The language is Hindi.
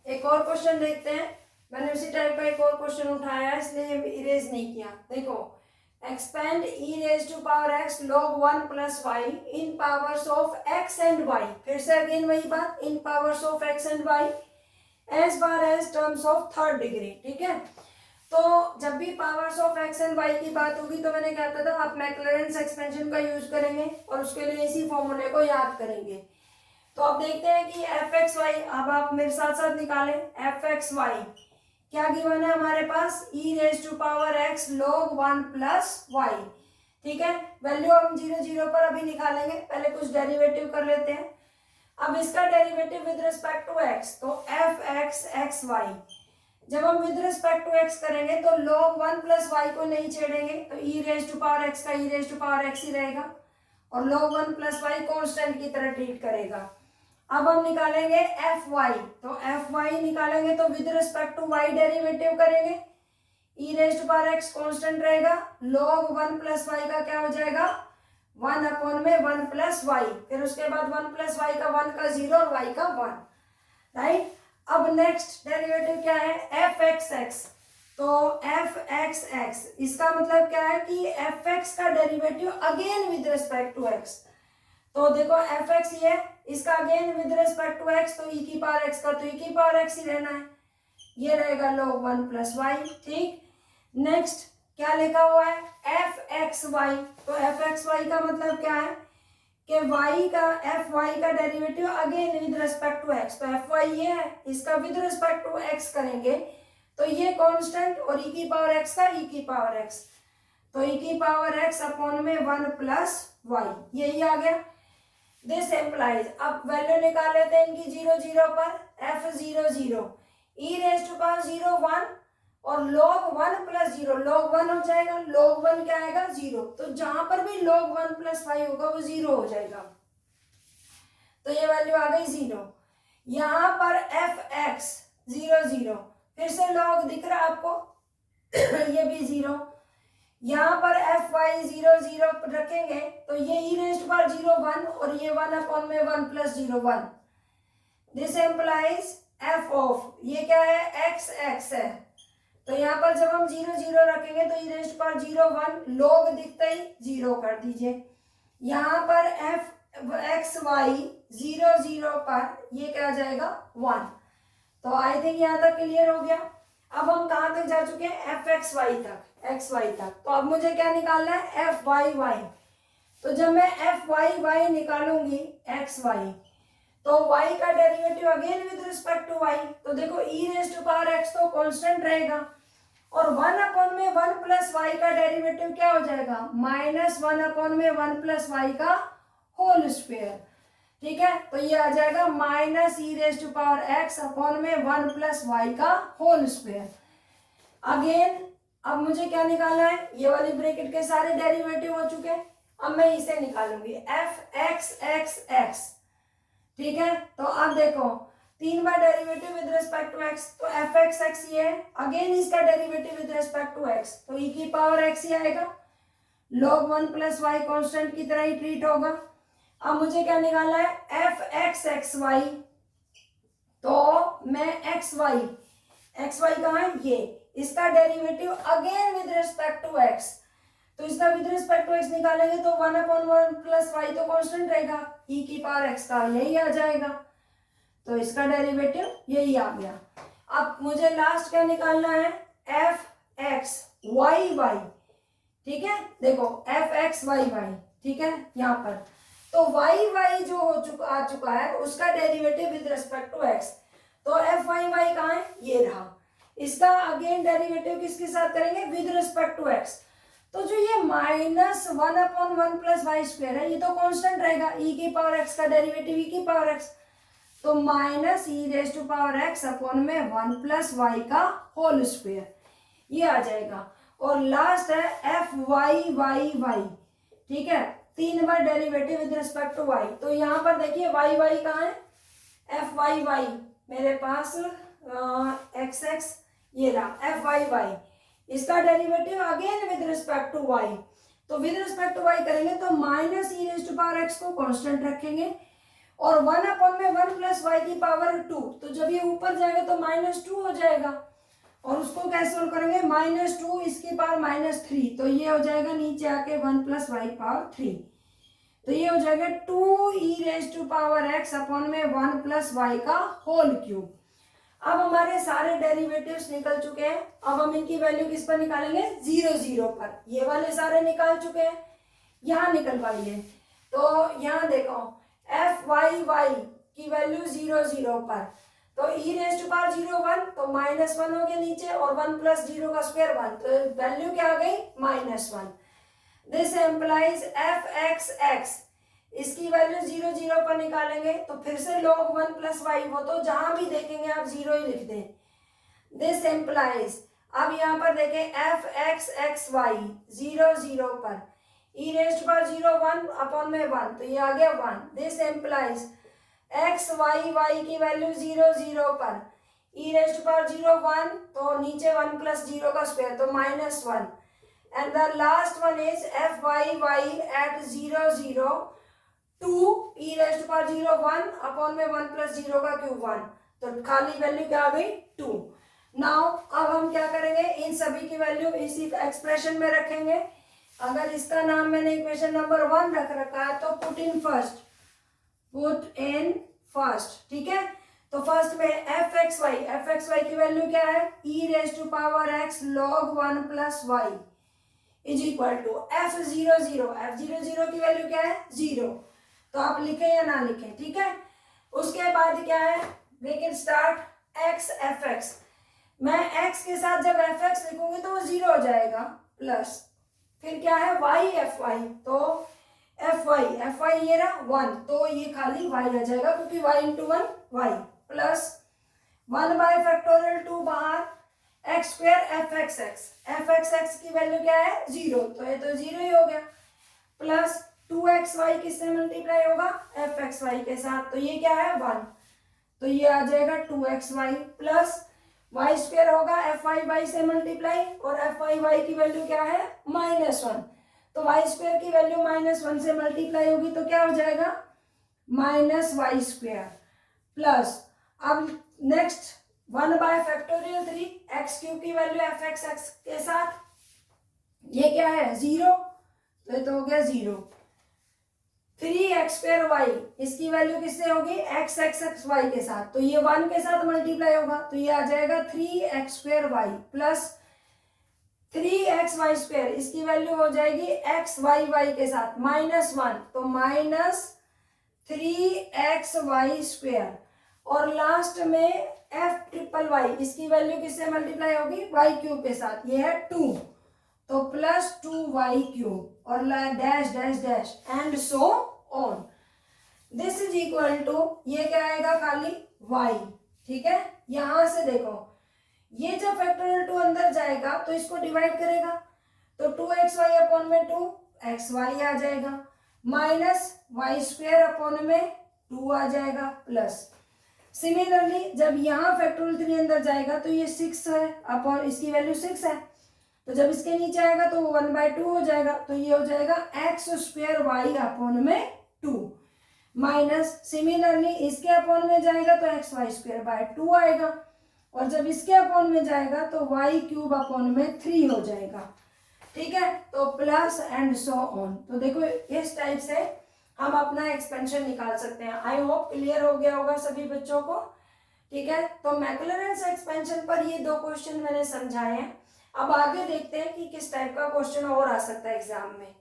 एक और क्वेश्चन देखते हैं। मैंने उसी टाइप का एक और क्वेश्चन उठाया है, इसलिए इरेज नहीं किया। देखो, expand e raise to power x log 1 plus y in powers of x and y. फिर से अगेन वही बात, in powers of x and y as far as terms of third degree. ठीक है, तो जब भी powers of x and y की बात होगी तो मैंने क्या था, आप मैक्लॉरेंस एक्सपेंशन का यूज करेंगे और उसके लिए इसी फॉर्मूले को याद करेंगे। तो अब देखते हैं कि एफ एक्स वाई, अब आप मेरे साथ साथ निकालें। एफ एक्स वाई क्या गिवन है हमारे पास, e raise to power x log 1 plus y. ठीक है, वैल्यू हम 0 0 पर अभी निकालेंगे, पहले कुछ डेरिवेटिव कर लेते हैं। अब इसका derivative with respect to x, तो एफ एक्स एक्स वाई, जब हम विद रिस्पेक्ट टू एक्स करेंगे तो log 1 प्लस वाई को नहीं छेड़ेंगे, तो ई रेज टू पावर एक्स का ई रेज टू पावर एक्स ही रहेगा और log 1 प्लस वाई कॉन्स्टेंट की तरह ट्रीट करेगा। अब हम निकालेंगे एफ वाई, तो एफ वाई निकालेंगे तो with respect to y derivative करेंगे, e raise to power x constant रहेगा, log 1 प्लस वाई का क्या हो जाएगा 1 अपॉन में 1 प्लस वाई, फिर उसके बाद 1 प्लस वाई का 1 का 0 और वाई का 1, राइट। अब नेक्स्ट डेरिवेटिव क्या है, एफ एक्स एक्स, तो एफ एक्स एक्स इसका मतलब क्या है कि एफ एक्स का derivative again with respect to x. तो देखो एफ एक्स ये है, इसका again with respect to x, तो ई की पावर एक्स का तो ई की पावर एक्स ही रहना है, ये रहेगा log 1 प्लस वाई। ठीक, नेक्स्ट क्या लिखा हुआ है, एफ एक्स वाई, तो एफ एक्स वाई का मतलब क्या है कि y का एफ वाई का derivative again with respect to x, तो एफ वाई ये है, इसका विद रिस्पेक्ट टू एक्स करेंगे तो ये कांस्टेंट और ई की पावर एक्स का ई की पावर एक्स, तो ई की पावर एक्स अपॉन में 1 प्लस वाई, यही आ गया। दिस एम्प्लाइज, अब वैल्यू निकाल लेते हैं इनकी 0 0 पर, f 0 0 e raise to power 0 1 और log 1 प्लस 0 log 1 हो जाएगा, log 1 क्या आएगा 0, तो जहां पर भी log 1 प्लस 5 होगा वो 0 हो जाएगा, तो ये वैल्यू आ गई 0। यहां पर एफ एक्स 0 0, फिर से log दिख रहा है आपको ये भी 0, यहाँ पर एफ वाई 0 0 रखेंगे तो ये ई रेज टू पावर 0 1 और ये 1 अपॉन में 1 plus 0 1। This implies F of, ये क्या है एक्स एक्स है, तो यहाँ पर जब हम 0 0 रखेंगे तो ई रेज टू पावर 0 1 log दिखते ही 0 कर दीजिए। यहाँ पर एफ एक्स वाई 0 0 पर ये क्या आ जाएगा 1। तो आई थिंक यहाँ तक क्लियर हो गया। अब हम कहाँ तक जा चुके हैं, एफ एक्स वाई तक, एक्स वाई तक। तो अब मुझे क्या निकालना है, एफ वाई वाई, तो जब मैं एफ वाई वाई निकालूंगी एक्स वाई, तो वाई का derivative again with respect to y, तो देखो e raise to power x तो कांस्टेंट रहेगा और 1 अपॉन में 1 प्लस वाई का डेरिवेटिव क्या हो जाएगा -1 अपॉन में 1 प्लस वाई का होल स्क्वायर। ठीक है, तो ये आ जाएगा minus e raise to power x upon में 1 प्लस वाई का होल स्क्वायर। अगेन अब मुझे क्या निकालना है, ये वाली ब्रैकेट के सारे डेरिवेटिव हो चुके हैं, अब मैं इसे निकालूंगी एफ एक्स एक्स एक्स। ठीक है, तो अब देखो 3 बार derivative with respect to x, तो एफ एक्स एक्स ये है, अगेन इसका derivative with respect to x, तो ई की पावर एक्स ही आएगा, log 1 प्लस वाई कॉन्स्टेंट की तरह ही ट्रीट होगा। अब मुझे क्या निकालना है, एफ एक्स एक्स वाई, तो मैं एक्स वाई कहाँ है ये, इसका derivative again with respect to x, तो इसका विद रिस्पेक्ट टू एक्स निकालेंगे तो 1 अपॉन 1 प्लस वाई तो कांस्टेंट रहेगा, ई की पावर एक्स का यही आ जाएगा, तो इसका डेरिवेटिव यही आ गया। अब मुझे लास्ट क्या निकालना है, एफ एक्स वाई वाई। ठीक है, देखो एफ एक्स वाई वाई, ठीक है यहाँ पर, तो वाई वाई जो आ चुका है उसका derivative with respect to x, तो एफ वाई वाई कहाँ है, ये रहा, इसका अगेन डेरिवेटिव किसके साथ करेंगे विद रिस्पेक्ट टू एक्स, तो जो ये -1 अपॉन 1 प्लस वाई स्क्वायर है ये तो कांस्टेंट रहेगा, ई की पावर एक्स का डेरिवेटिव ई की पावर एक्स, तो minus e raise to power x upon में 1 प्लस वाई का होल स्क्वायर, ये आ जाएगा। और लास्ट है एफ वाई वाई वाई। ठीक है, 3 बार derivative with respect to y, तो यहाँ पर देखिए वाई वाई कहाँ है, एफ वाई वाई मेरे पास एक्स एक्स ये रहा, एफ वाई वाई, इसका derivative again with respect to y, तो विद रिस्पेक्ट टू वाई करेंगे तो minus e raise to power x को कांस्टेंट रखेंगे और 1/1 की पावर 2, तो जब ये ऊपर जाएगा तो -2 हो जाएगा। और उसको कैसे सोल्व करेंगे, -2 इसकी पावर -3, तो ये हो जाएगा नीचे आके 1 + y पावर 3, तो ये हो जाएगा 2e⁻x अपॉन में 1 + y का होल क्यूब। अब हमारे सारे डेरिवेटिव्स निकल चुके हैं। अब हम इनकी वैल्यू किस पर निकालेंगे, 0 0 पर। ये वाले सारे निकाल चुके हैं, यहाँ निकलवाइए। तो यहाँ देखो f(y) की वैल्यू 0 0 पर, तो e⁻0 1, तो -1 हो गया नीचे, और 1 + 0 का स्क्वायर 1, तो वैल्यू क्या आ गई, -1। दिस एम्प्लाइज f(x)(x), इसकी वैल्यू 0 0 पर निकालेंगे तो फिर से log 1 + y, वो तो जहां भी देखेंगे आप 0 ही लिख दें। दिस एम्प्लाइज, अब यहाँ पर देखें f(x)(y) 0 0 पर, e⁻0 1 अपॉन में 1, तो ये आ गया 1। दिस एम्प्लाइज x(y) की वैल्यू 0 0 पर, e⁻0 1, तो नीचे 1 + 0 का स्क्वायर, तो -1। And the last one is f(y) at 0 0 2 e⁻0 1 upon में 1 + 0 का क्यूब 1, तो खाली वैल्यू क्या आ गई, 2। नाउ अब हम क्या करेंगे, इन सभी की वैल्यू इसी एक्सप्रेशन में रखेंगे। अगर इसका नाम मैंने इक्वेशन नंबर 1 रख रखा है तो पुट इन फर्स्ट, ठीक है। तो फर्स्ट में f(x)(y) की वैल्यू क्या है, e⁻x log 1 + y is equal to f(0 0) की वैल्यू क्या है, 0। तो आप लिखें या ना लिखें, ठीक है। उसके बाद क्या है, we can start x f(x). मैं x के साथ जब f(x) लिखूंगी तो वो 0 हो जाएगा, प्लस फिर क्या है y f(y), तो fy ये रहा 1, तो ये खाली y आ जाएगा क्योंकि y × 1 y, प्लस 1/2 बाहर, x² f(x)(x) की वैल्यू क्या है, 0, तो ये तो 0 ही हो गया, प्लस 2xy किससे मल्टीप्लाई होगा, fxy के साथ, तो ये क्या है 1, तो ये आ जाएगा 2xy, प्लस y² होगा fy से मल्टीप्लाई, और fy की वैल्यू क्या है, -1, तो y² की वैल्यू -1 से मल्टीप्लाई होगी तो क्या हो जाएगा, -y², प्लस अब नेक्स्ट 1/3 x³ की वैल्यू f(x) के साथ, ये क्या है 0, तो ये तो हो गया 0। 3x² इसकी वैल्यू किससे होगी, x(y) के साथ, तो ये 1 के साथ मल्टीप्लाई होगा, तो ये आ जाएगा 3x² प्लस 3xy², इसकी वैल्यू हो जाएगी xy के साथ, -1, तो -3xy², और लास्ट में f(y), इसकी वैल्यू किससे मल्टीप्लाई होगी, y³ के साथ, ये है 2, तो प्लस 2y³ और dash dash dash and so on. This is equal to, ये क्या आएगा, खाली y, ठीक है। यहां से देखो, ये जब फैक्टोरियल 2 अंदर जाएगा तो इसको डिवाइड करेगा, तो 2xy अपॉन में 2xy आ जाएगा, माइनस y² अपॉन में 2 आ जाएगा, प्लस सिमिलरली जब यहाँ फैक्टोरियल 3 अंदर जाएगा तो ये 6 है अपॉन, इसकी वैल्यू 6 है, तो जब इसके नीचे आएगा तो 1/2 हो जाएगा, तो ये हो जाएगा x² y अपॉन में 2, माइनस सिमिलरली इसके अपॉन में जाएगा तो xy²/2 आएगा, और जब इसके अपॉन में जाएगा तो y³ अपॉन में 3 हो जाएगा, ठीक है। तो प्लस एंड सो ऑन। तो देखो इस टाइप से हम अपना एक्सपेंशन निकाल सकते हैं। आई होप क्लियर हो गया होगा सभी बच्चों को, ठीक है। तो मैक्लॉरेंस एक्सपेंशन पर ये 2 क्वेश्चन मैंने समझाए हैं। अब आगे देखते हैं कि किस टाइप का क्वेश्चन और आ सकता है एग्जाम में।